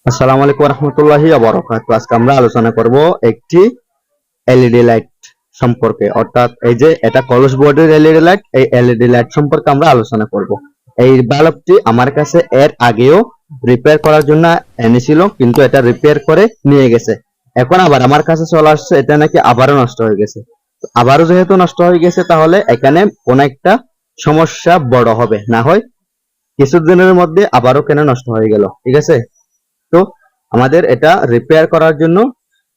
আসসালামু আলাইকুম রহমতুল্লাহি ওয়া বারাকাতুহু। আজকে আমরা আলোচনা করব একটি এলইডি লাইট সম্পর্কে, অর্থাৎ এই যে এটা কলস বোর্ডের এলইডি লাইট, এই এলইডি লাইট সম্পর্কে আমরা আলোচনা করব। এই বাল্বটি আমার কাছে এর আগেও রিপেয়ার করার জন্য এনেছিল, কিন্তু এটা রিপেয়ার করে নিয়ে গেছে। এখন আবার আমার কাছে চলে আসছে, এটা নাকি আবারও নষ্ট হয়ে গেছে। আবারও যেহেতু নষ্ট হয়ে গেছে, তাহলে এখানে কোন একটা সমস্যা বড় হবে, না হয় কিছুদিনের মধ্যে আবারও কেন নষ্ট হয়ে গেল। ঠিক আছে, তো আমাদের এটা রিপেয়ার করার জন্য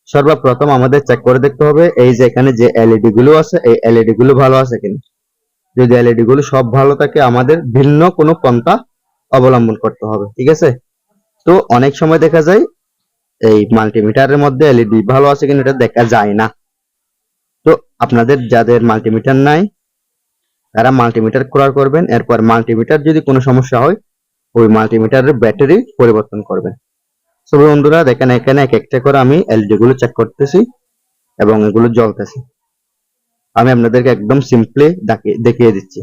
সর্বপ্রথম আমাদের চেক করে দেখতে হবে এই যে এখানে যে এলইডি গুলো আছে, এই এলইডি গুলো ভালো আছে কিনা। যদি এলইডি গুলো সব ভালো থাকে, আমাদের ভিন্ন কোনো পন্থা অবলম্বন করতে হবে। ঠিক আছে, তো অনেক সময় দেখা যায় এই মাল্টিমিটারের মধ্যে এলইডি ভালো আছে কিনা এটা দেখা যায় না। তো আপনাদের যাদের মাল্টিমিটার নাই, তারা মাল্টিমিটার ক্রয় করবেন। এরপর মাল্টিমিটার যদি কোনো সমস্যা হয়, ওই মাল্টিমিটারের ব্যাটারি পরিবর্তন করবেন। সো বন্ধুরা দেখেন, এখানে এক একটা করে আমি এলইডি গুলো চেক করতেছি এবং এগুলো জ্বলতেছে। আমি আপনাদেরকে একদম সিম্পলি দেখিয়ে দিচ্ছি।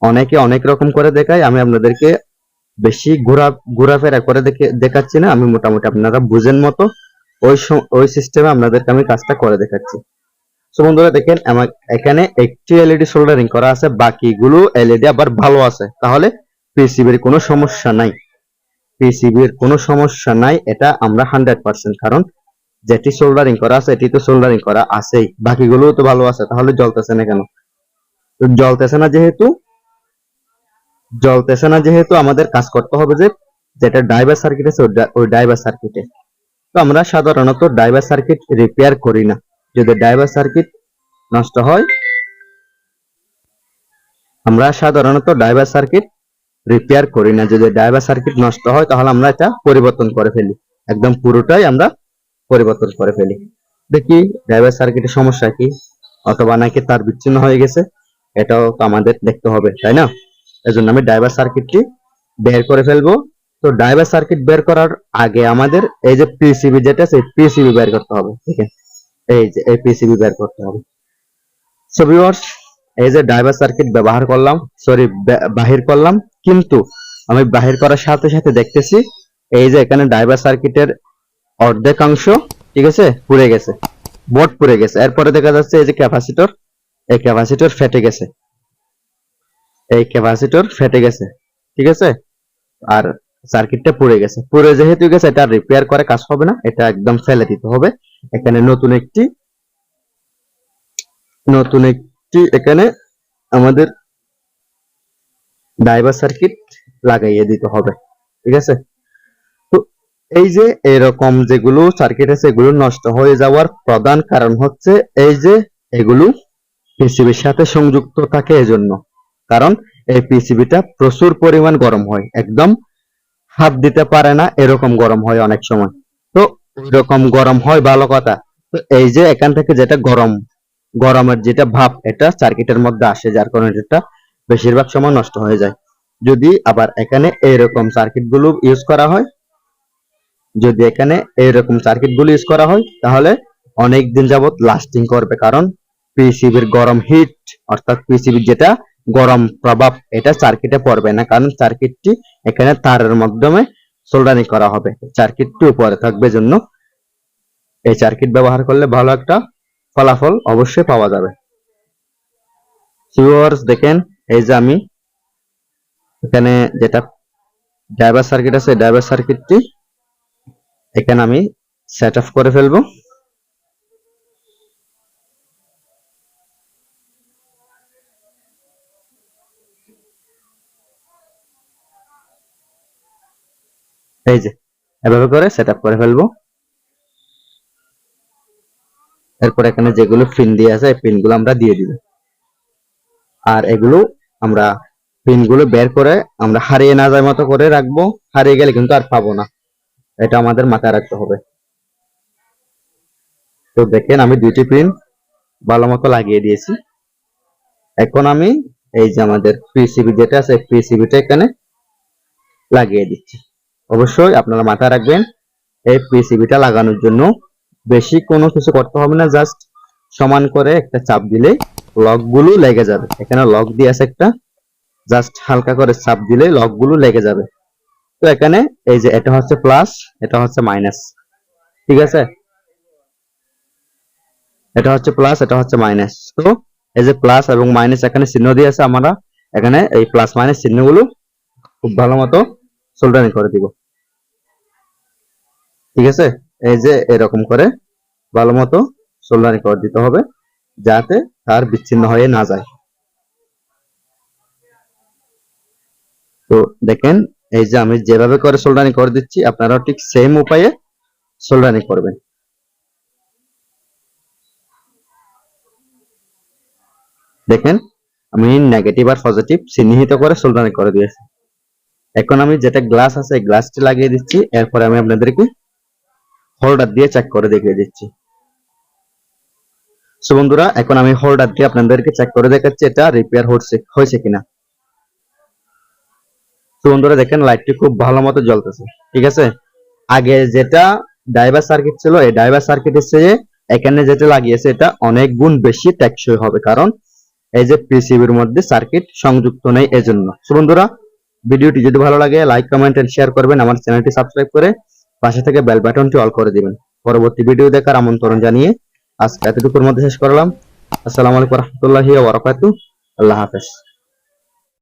অনেকে অনেক রকম করে দেখায়, আমি আপনাদেরকে বেশি ঘোরাফেরা করে দেখাচ্ছি না। আমি মোটামুটি আপনারা বুঝেন মতো ওই সিস্টেমে আপনাদেরকে আমি কাজটা করে দেখাচ্ছি। সো বন্ধুরা দেখেন, আমার এখানে একটি এলইডি সোল্ডারিং করা আছে, বাকিগুলো এলইডি আবার ভালো আছে, তাহলে পিসিবির কোনো সমস্যা নাই। পিসিবির কোনো সমস্যা নাই, এটা আমরা 100%, কারণ যেটি সোল্ডারিং করা আছে এটি তো সোল্ডারিং করা আছেই, বাকিগুলো তো ভালো আছে, তাহলে জ্বলতেছে না কেন? তো জ্বলতেছে না যেহেতু আমাদের কাজ করতে হবে যে যেটা ড্রাইভার সার্কিট আছে ওই ড্রাইভার সার্কিটে। তো আমরা সাধারণত ড্রাইভার সার্কিট রিপেয়ার করি না। যদি ড্রাইভার সার্কিট নষ্ট হয়, আমরা সাধারণত ড্রাইভার সার্কিট রিপেয়ার করি না। যদি ড্রাইভার সার্কিট নষ্ট হয়, তাহলে আমরা এটা পরিবর্তন করে ফেলি, একদম পুরোটাই আমরা পরিবর্তন করে ফেলি। দেখি ড্রাইভার সার্কিটের সমস্যা কি, অথবা নাকি তার বিচ্ছিন্ন হয়ে গেছে, এটাও তো আমাদের দেখতে হবে, তাই না? এজন্য আমি ড্রাইভার সার্কিটটি বের করে ফেলবো। তো ড্রাইভার সার্কিট বের করার আগে আমাদের এই যে পিসিবি যেটা আছে, পিসিবি বের করতে হবে। ঠিক আছে, এই যে এই পিসিবি বের করতে হবে। সো ভিউয়ার্স, এই যে ড্রাইভার সার্কিট ব্যবহার করলাম, সরি বাহির করলাম, কিন্তু আমি বাহির করার সাথে সাথে দেখতেছি এই যে এখানে ড্রাইভার সার্কিটের অর্ধেকাংশ, ঠিক আছে, পুড়ে গেছে, বোর্ড পুড়ে গেছে। এরপরে দেখা যাচ্ছে এই যে ক্যাপাসিটর, এই ক্যাপাসিটর ফেটে গেছে, এই ক্যাপাসিটর ফেটে গেছে। ঠিক আছে, আর সার্কিটটা পুড়ে গেছে। পুড়ে যেহেতু গেছে, এটা রিপেয়ার করে কাজ হবে না, এটা একদম ফেলে দিতে হবে। এখানে নতুন একটি এখানে আমাদের ড্রাইভার সার্কিট লাগাইয়ে দিতে হবে। ঠিক আছে, তো এই যে এরকম যেগুলো সার্কিট আছে, এগুলো নষ্ট হয়ে যাওয়ার প্রধান কারণ হচ্ছে এই যে এগুলো পিসিবির সাথে সংযুক্ত থাকে এজন্য। কারণ এই পিসিবিটা প্রচুর পরিমাণ গরম হয়, একদম হাত দিতে পারে না এরকম গরম হয় অনেক সময়। তো এরকম গরম হয় ভালো কথা, তো এই যে এখান থেকে যেটা গরমের যেটা ভাপ, এটা সার্কিটের মধ্যে আসে, যার কারণে এটা বেশিরভাগ সময় নষ্ট হয়ে যায়। যদি আবার এখানে এইরকম সার্কিট গুলো ইউজ করা হয়, তাহলে অনেক দিন যাবত লাস্টিং করবে। কারণ পিসিবির গরম হিট, অর্থাৎ পিসিবির যেটা গরম প্রভাব, এটা সার্কিটে পড়বে না, কারণ সার্কিটটি এখানে তারের মাধ্যমে সোল্ডারিং করা হবে, সার্কিটটি উপরে থাকবে। জন্য এই সার্কিট ব্যবহার করলে ভালো একটা ফলাফল অবশ্যই পাওয়া যাবে। ভিউয়ার্স দেখেন, এই যে আমি এখানে যেটা ড্রাইভার সার্কিট আছে, ড্রাইভার সার্কিটটি এখানে আমি সেট আপ করে ফেলবো। এই যে এভাবে করে সেট আপ করে ফেলবো। এরপর এখানে যেগুলো পিন দিয়ে আছে, এই পিনগুলো আমরা দিয়ে দিব। আর এগুলো আমরা পিনগুলো বের করে আমরা হারিয়ে না যায় মতো করে রাখবো, হারিয়ে গেলে কিন্তু আর পাবো না, এটা আমাদের মাথায় রাখতে হবে। তো দেখেন, আমি দুইটি পিন ভালো মতো লাগিয়ে দিয়েছি। এখন আমি এই যে আমাদের পিসিবি যেটা আছে, পিসিবিটা এখানে লাগিয়ে দিচ্ছি। অবশ্যই আপনারা মাথায় রাখবেন, এই পিসিবিটা লাগানোর জন্য বেশি কোনো কিছু করতে হবে না, জাস্ট সমান করে একটা চাপ দিলেই লকগুলো লেগে যাবে। এখানে লক দিয়ে আছে একটা, জাস্ট হালকা করে চাপ দিলেই লকগুলো লেগে যাবে। তো এখানে এই যে এটা হচ্ছে প্লাস, এটা হচ্ছে মাইনাস, ঠিক আছে, এটা হচ্ছে প্লাস, এটা হচ্ছে মাইনাস। তো এই যে প্লাস এবং মাইনাস এখানে চিহ্ন দিয়েছে, আমরা এখানে এই প্লাস মাইনাস চিহ্নগুলো খুব ভালো মতো সোল্ডারিং করে দিব, ঠিক আছে। এই যে এরকম করে ভালো মতো সোল্ডারিং করে দিতে হবে, যাতে তার বিচ্ছিন্ন হয়ে না যায়। তো দেখেন, এই যে আমি যেভাবে করে সোল্ডারিং করে দিচ্ছি, আপনারাও ঠিক সেম উপায়ে সোল্ডারিং করবেন। দেখেন, আমি নেগেটিভ আর পজিটিভ চিহ্নিত করে সোল্ডারিং করে দিয়েছি। এখন আমি যেটা গ্লাস আছে এই গ্লাসটি লাগিয়ে দিচ্ছি, এরপরে আমি আপনাদেরকে হোল্ডার দিয়ে চেক করে দেখিয়ে দিচ্ছি। সো বন্ধুরা, এখন আমি হোল্ডার দিয়ে আপনাদেরকে চেক করে দেখাচ্ছি এটা রিপেয়ার হয়েছে কিনা। তো বন্ধুরা দেখেন, লাইটটি খুব ভালো মতো জ্বলতেছে, ঠিক আছে। আগে যেটা ড্রাইভার সার্কিট ছিল, এই ড্রাইভার সার্কিটের চেয়ে এখানে যেটা লাগিয়েছে এটা অনেক গুণ বেশি টেকসই হবে, কারণ এই যে পিসিবির মধ্যে সার্কিট সংযুক্ত নেই এজন্য। সো বন্ধুরা, ভিডিওটি যদি ভালো লাগে লাইক, কমেন্ট এন্ড শেয়ার করবেন, আমার চ্যানেলটি সাবস্ক্রাইব করে পাশে থেকে বেল বাটনটি অল করে দিবেন। পরবর্তী ভিডিও দেখার আমন্ত্রণ জানিয়ে আজকে এতটুকুর মধ্যে শেষ করলাম। আসসালামু আলাইকুম ওয়া রাহমাতুল্লাহি ওয়া বারাকাতুহু। আল্লাহ হাফেজ।